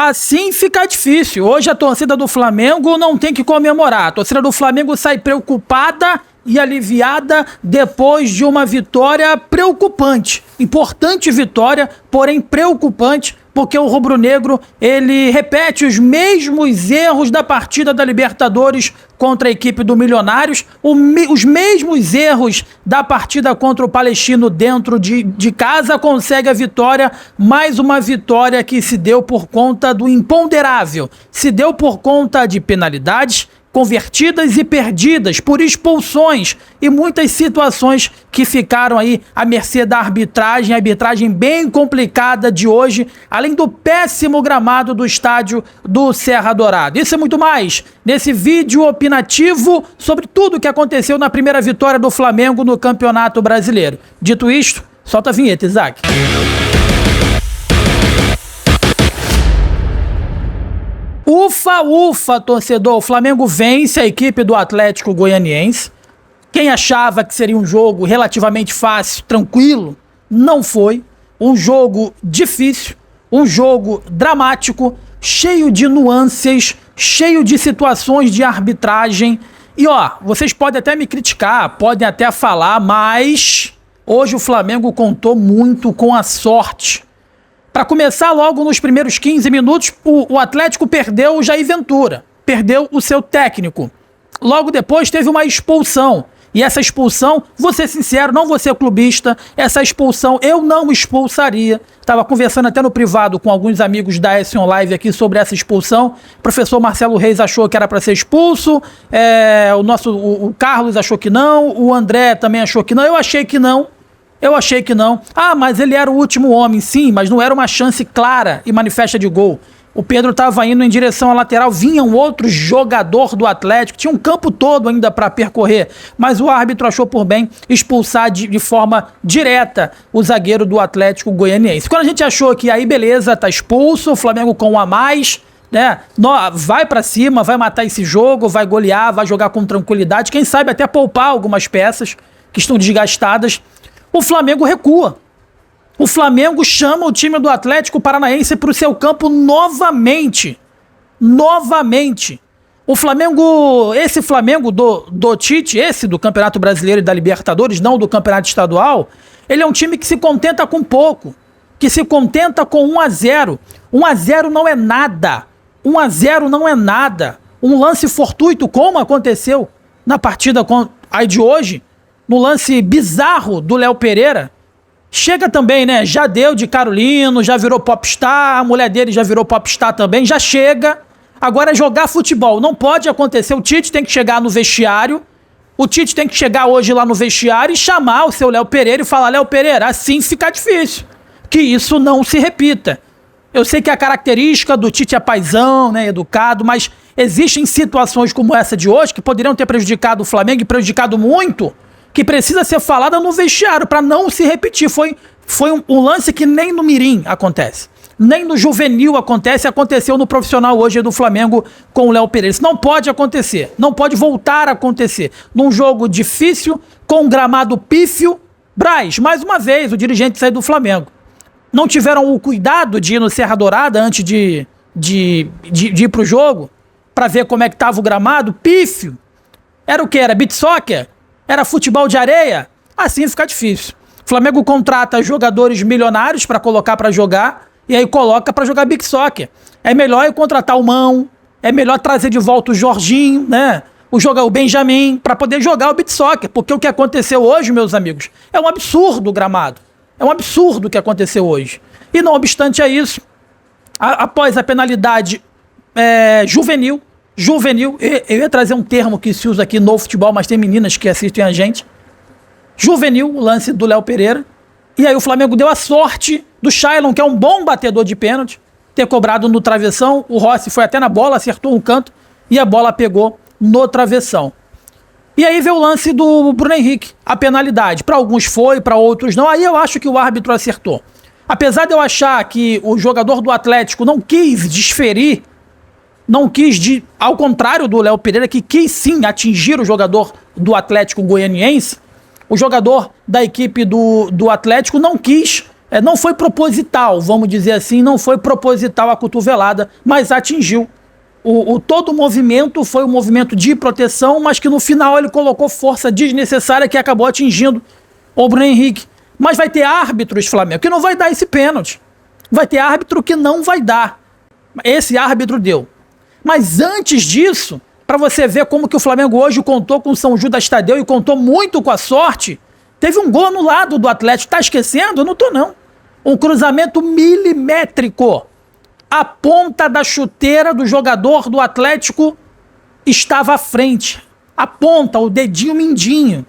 Assim fica difícil. Hoje a torcida do Flamengo não tem que comemorar. A torcida do Flamengo sai preocupada e aliviada depois de uma vitória preocupante. Importante vitória, porém preocupante, porque o rubro-negro, ele repete os mesmos erros da partida da Libertadores contra a equipe do Milionários, os mesmos erros da partida contra o Palestino dentro de casa, consegue a vitória, mais uma vitória que se deu por conta do imponderável, se deu por conta de penalidades convertidas e perdidas por expulsões e muitas situações que ficaram aí à mercê da arbitragem, arbitragem bem complicada de hoje, além do péssimo gramado do estádio do Serra Dourada. Isso é muito mais nesse vídeo opinativo sobre tudo o que aconteceu na primeira vitória do Flamengo no Campeonato Brasileiro. Dito isto, solta a vinheta, Isaac. Ufa, ufa, torcedor, o Flamengo vence a equipe do Atlético Goianiense. Quem achava que seria um jogo relativamente fácil, tranquilo, não foi. Um jogo difícil, um jogo dramático, cheio de nuances, cheio de situações de arbitragem. E ó, vocês podem até me criticar, podem até falar, mas hoje o Flamengo contou muito com a sorte. Para começar, logo nos primeiros 15 minutos, o Atlético perdeu o Jair Ventura, perdeu o seu técnico. Logo depois teve uma expulsão. E essa expulsão, vou ser sincero, não vou ser clubista, essa expulsão eu não expulsaria. Estava conversando até no privado com alguns amigos da S-On Live aqui sobre essa expulsão. O professor Marcelo Reis achou que era para ser expulso, o Carlos achou que não, o André também achou que não, eu achei que não. Ah, mas ele era o último homem, sim, mas não era uma chance clara e manifesta de gol. O Pedro estava indo em direção à lateral, vinha um outro jogador do Atlético, tinha um campo todo ainda para percorrer, mas o árbitro achou por bem expulsar de forma direta o zagueiro do Atlético Goianiense. Quando a gente achou que aí beleza, tá expulso, o Flamengo com um a mais, né? Vai para cima, vai matar esse jogo, vai golear, vai jogar com tranquilidade, quem sabe até poupar algumas peças que estão desgastadas. O Flamengo recua. O Flamengo chama o time do Atlético Paranaense para o seu campo novamente. Novamente. O Flamengo, esse Flamengo do Tite, esse do Campeonato Brasileiro e da Libertadores, não do Campeonato Estadual, ele é um time que se contenta com pouco, que se contenta com 1-0. 1-0 não é nada. 1-0 não é nada. Um lance fortuito, como aconteceu na partida aí de hoje, no lance bizarro do Léo Pereira, chega também, né? Já deu de Carolino, já virou popstar, a mulher dele já virou popstar também, já chega. Agora é jogar futebol, não pode acontecer. O Tite tem que chegar no vestiário, o Tite tem que chegar hoje lá no vestiário e chamar o seu Léo Pereira e falar: Léo Pereira, assim fica difícil, que isso não se repita. Eu sei que a característica do Tite é paizão, né, educado, mas existem situações como essa de hoje que poderiam ter prejudicado o Flamengo e prejudicado muito, que precisa ser falada no vestiário para não se repetir. Foi um lance que nem no mirim acontece, nem no juvenil acontece, aconteceu no profissional hoje do Flamengo com o Léo Pereira. Isso não pode acontecer, não pode voltar a acontecer. Num jogo difícil, com um gramado pífio, Braz, mais uma vez, o dirigente saiu do Flamengo. Não tiveram o cuidado de ir no Serra Dourada antes de ir pro jogo, para ver como é que tava o gramado, pífio. Era o que? Era beach soccer? Era futebol de areia? Assim fica difícil. O Flamengo contrata jogadores milionários para colocar para jogar e aí coloca para jogar beach soccer. É melhor eu contratar o Mão, é melhor trazer de volta o Jorginho, né? O Benjamin, para poder jogar o beach soccer. Porque o que aconteceu hoje, meus amigos, é um absurdo o gramado. É um absurdo o que aconteceu hoje. E não obstante a isso, após a penalidade juvenil, eu ia trazer um termo que se usa aqui no futebol, mas tem meninas que assistem a gente. Juvenil, o lance do Léo Pereira. E aí o Flamengo deu a sorte do Shailon, que é um bom batedor de pênalti, ter cobrado no travessão. O Rossi foi até na bola, acertou um canto e a bola pegou no travessão. E aí veio o lance do Bruno Henrique, a penalidade. Para alguns foi, para outros não. Aí eu acho que o árbitro acertou. Apesar de eu achar que o jogador do Atlético não quis desferir, ao contrário do Léo Pereira, que quis sim atingir o jogador do Atlético Goianiense, o jogador da equipe do Atlético não quis Não foi proposital, vamos dizer assim, não foi proposital a cotovelada, mas atingiu. Todo o movimento foi um movimento de proteção, mas que no final ele colocou força desnecessária que acabou atingindo o Bruno Henrique. Mas vai ter árbitros, Flamengo, que não vai dar esse pênalti. Vai ter árbitro que não vai dar. Esse árbitro deu. Mas antes disso, para você ver como que o Flamengo hoje contou com o São Judas Tadeu e contou muito com a sorte, teve um gol no lado do Atlético. Tá esquecendo? Eu não tô, não. Um cruzamento milimétrico. A ponta da chuteira do jogador do Atlético estava à frente. A ponta, o dedinho mindinho.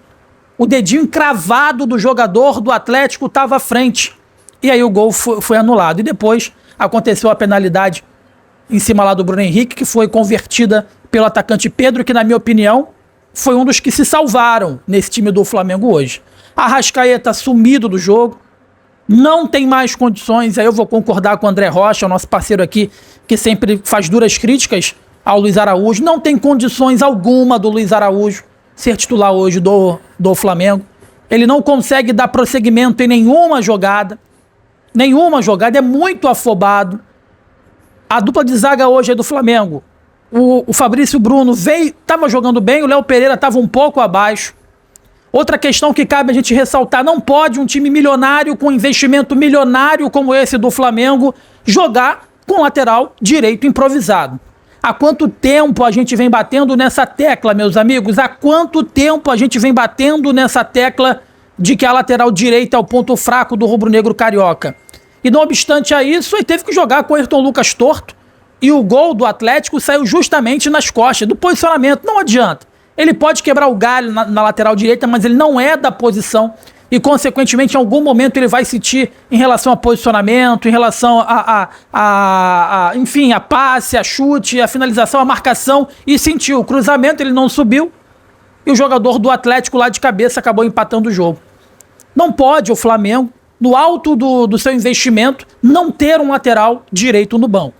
O dedinho encravado do jogador do Atlético estava à frente. E aí o gol foi anulado. E depois aconteceu a penalidade em cima lá do Bruno Henrique, que foi convertida pelo atacante Pedro, que na minha opinião foi um dos que se salvaram nesse time do Flamengo hoje. Arrascaeta sumido do jogo. Não tem mais condições, aí eu vou concordar com o André Rocha, o nosso parceiro aqui, que sempre faz duras críticas ao Luiz Araújo. Não tem condições alguma do Luiz Araújo ser titular hoje do Flamengo. Ele não consegue dar prosseguimento em nenhuma jogada. Nenhuma jogada, é muito afobado. A dupla de zaga hoje é do Flamengo. O Fabrício Bruno estava jogando bem, o Léo Pereira estava um pouco abaixo. Outra questão que cabe a gente ressaltar, não pode um time milionário, com investimento milionário como esse do Flamengo, jogar com lateral direito improvisado. Há quanto tempo a gente vem batendo nessa tecla, meus amigos? Há quanto tempo a gente vem batendo nessa tecla de que a lateral direita é o ponto fraco do rubro-negro carioca? E não obstante a isso, ele teve que jogar com o Ayrton Lucas torto, e o gol do Atlético saiu justamente nas costas, do posicionamento. Não adianta. Ele pode quebrar o galho na lateral direita, mas ele não é da posição e, consequentemente, em algum momento ele vai sentir em relação a posicionamento, em relação enfim, a passe, a chute, a finalização, a marcação, e sentiu. O cruzamento ele não subiu e o jogador do Atlético lá de cabeça acabou empatando o jogo. Não pode o Flamengo, no alto do seu investimento, não ter um lateral direito no banco.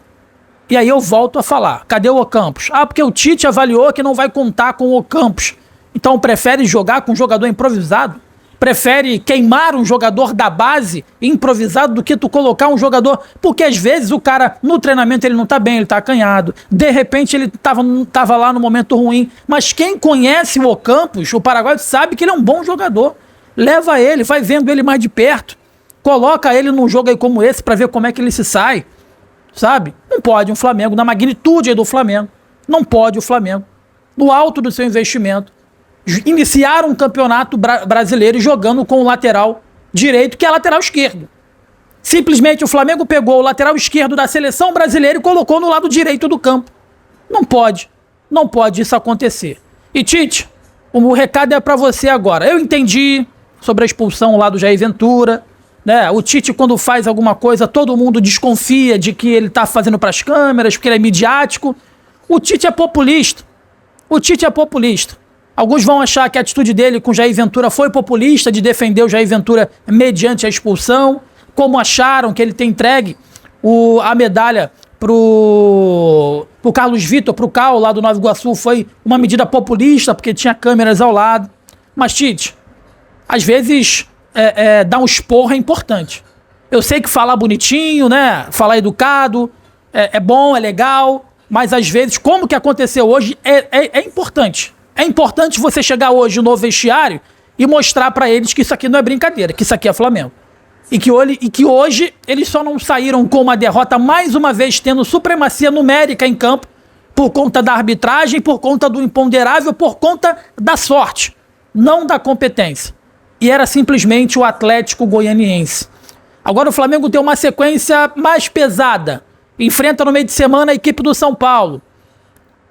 E aí eu volto a falar, cadê o Ocampos? Porque o Tite avaliou que não vai contar com o Ocampos. Então prefere jogar com um jogador improvisado? Prefere queimar um jogador da base improvisado do que tu colocar um jogador... Porque às vezes o cara, no treinamento, ele não tá bem, ele tá acanhado. De repente ele tava lá no momento ruim. Mas quem conhece o Ocampos, o paraguaio, sabe que ele é um bom jogador. Leva ele, vai vendo ele mais de perto. Coloca ele num jogo aí como esse pra ver como é que ele se sai. Sabe? Não pode um Flamengo, na magnitude do Flamengo, não pode o Flamengo, no alto do seu investimento, iniciar um campeonato brasileiro jogando com o lateral direito, que é lateral esquerdo. Simplesmente o Flamengo pegou o lateral esquerdo da seleção brasileira e colocou no lado direito do campo. Não pode isso acontecer. E Tite, o recado é pra você agora. Eu entendi sobre a expulsão lá do Jair Ventura, né? O Tite, quando faz alguma coisa, todo mundo desconfia de que ele tá fazendo pras câmeras, porque ele é midiático. O Tite é populista. Alguns vão achar que a atitude dele com o Jair Ventura foi populista, de defender o Jair Ventura mediante a expulsão, como acharam que ele tem entregue a medalha pro Carlos Vitor, pro Cal, lá do Nova Iguaçu, foi uma medida populista, porque tinha câmeras ao lado. Mas, Tite, às vezes... dar um esporro é importante. Eu sei que falar bonitinho, né? Falar educado é bom, é legal, mas às vezes, como que aconteceu hoje, é importante. É importante você chegar hoje no vestiário e mostrar pra eles que isso aqui não é brincadeira, que isso aqui é Flamengo. E que hoje eles só não saíram com uma derrota, mais uma vez tendo supremacia numérica em campo, por conta da arbitragem, por conta do imponderável, por conta da sorte, não da competência. E era simplesmente o Atlético Goianiense. Agora o Flamengo tem uma sequência mais pesada. Enfrenta no meio de semana a equipe do São Paulo.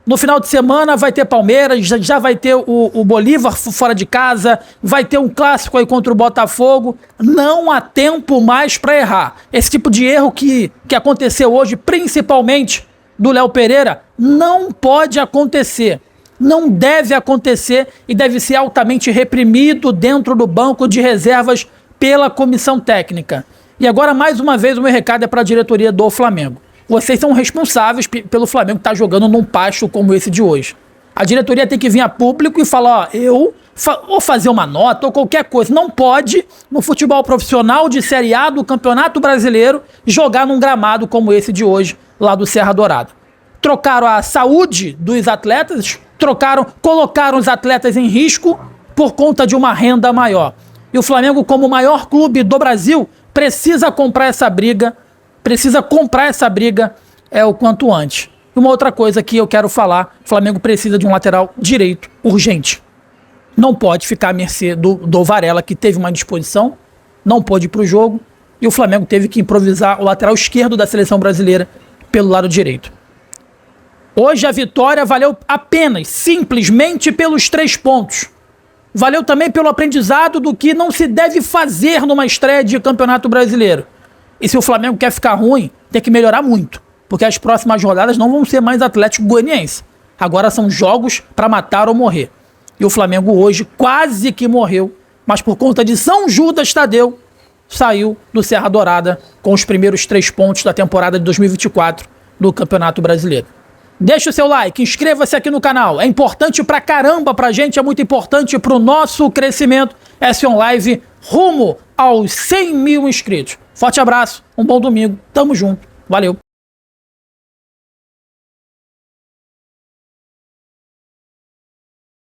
No final de semana vai ter Palmeiras, já vai ter o Bolívar fora de casa, vai ter um clássico aí contra o Botafogo. Não há tempo mais para errar. Esse tipo de erro que aconteceu hoje, principalmente do Léo Pereira, não pode acontecer. Não deve acontecer e deve ser altamente reprimido dentro do banco de reservas pela comissão técnica. E agora, mais uma vez, o meu recado é para a diretoria do Flamengo. Vocês são responsáveis pelo Flamengo estar jogando num pasto como esse de hoje. A diretoria tem que vir a público e falar, eu ou fazer uma nota ou qualquer coisa. Não pode, no futebol profissional de Série A do Campeonato Brasileiro, jogar num gramado como esse de hoje, lá do Serra Dourada. Trocaram a saúde dos atletas, colocaram os atletas em risco por conta de uma renda maior. E o Flamengo, como o maior clube do Brasil, precisa comprar essa briga o quanto antes. E uma outra coisa que eu quero falar, o Flamengo precisa de um lateral direito urgente. Não pode ficar à mercê do Varela, que teve uma indisposição, não pôde ir para o jogo, e o Flamengo teve que improvisar o lateral esquerdo da seleção brasileira pelo lado direito. Hoje a vitória valeu apenas, simplesmente pelos 3 pontos. Valeu também pelo aprendizado do que não se deve fazer numa estreia de Campeonato Brasileiro. E se o Flamengo quer ficar ruim, tem que melhorar muito, porque as próximas rodadas não vão ser mais Atlético Goianiense. Agora são jogos para matar ou morrer. E o Flamengo hoje quase que morreu, mas por conta de São Judas Tadeu, saiu do Serra Dourada com os primeiros 3 pontos da temporada de 2024 do Campeonato Brasileiro. Deixa o seu like, inscreva-se aqui no canal. É importante pra caramba pra gente, é muito importante pro nosso crescimento. S1 Live rumo aos 100 mil inscritos. Forte abraço, um bom domingo, tamo junto, valeu.